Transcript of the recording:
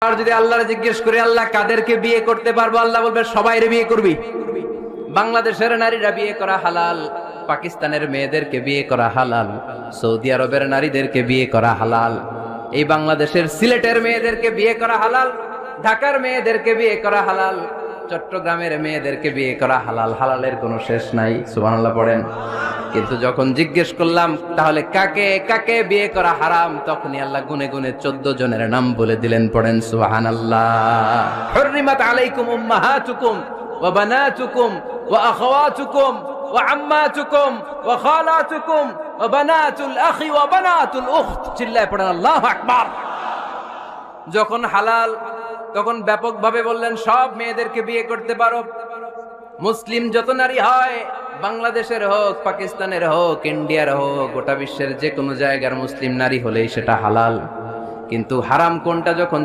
আর যদি আল্লাহরে জিজ্ঞেস করে আল্লাহ কাদেরকে বিয়ে করতে পারবো, আল্লাহ বলবে সবাইরে বিয়ে করবি। বাংলাদেশের নারীরা বিয়ে করা হালাল, পাকিস্তানের মেয়েদেরকে বিয়ে করা হালাল, সৌদি আরবের নারীদেরকে বিয়ে করা হালাল, এই বাংলাদেশের সিলেটের মেয়েদেরকে বিয়ে করা হালাল, ঢাকার মেয়েদেরকে বিয়ে করা হালাল, চট্টগ্রামের মেয়েদেরকে বিয়ে করা হালাল। হালালের কোনো শেষ নাই, সুবহানাল্লাহ পড়েন। কিন্তু যখন জিজ্ঞেস করলাম তাহলে কাকে কাকে বিয়ে করা হারাম, তখনই আল্লাহ গুনে গুনে 14 জনের নাম বলে দিলেন, পড়েন সুবহানাল্লাহ। হুররিমাত আলাইকুম উম্মাহাতুকুম ওয়া বানাতুকুম ওয়া আখাওয়াতুকুম ওয়া আম্মাতুকুম ওয়া খালাতুকুম ওয়া বানাতুল আখি ওয়া বানাতুল উখত। চিল্লায় পড়েন আল্লাহু আকবার। যখন হালাল তখন ব্যাপকভাবে বললেন সব মেয়েদেরকে বিয়ে করতে পারো। মুসলিম যত নারী হয়, বাংলাদেশের হোক, পাকিস্তানের হোক, ইন্ডিয়ার হোক, গোটা বিশ্বের যে কোনো জায়গার মুসলিম নারী হলেই সেটা হালাল। কিন্তু হারাম কোনটা যখন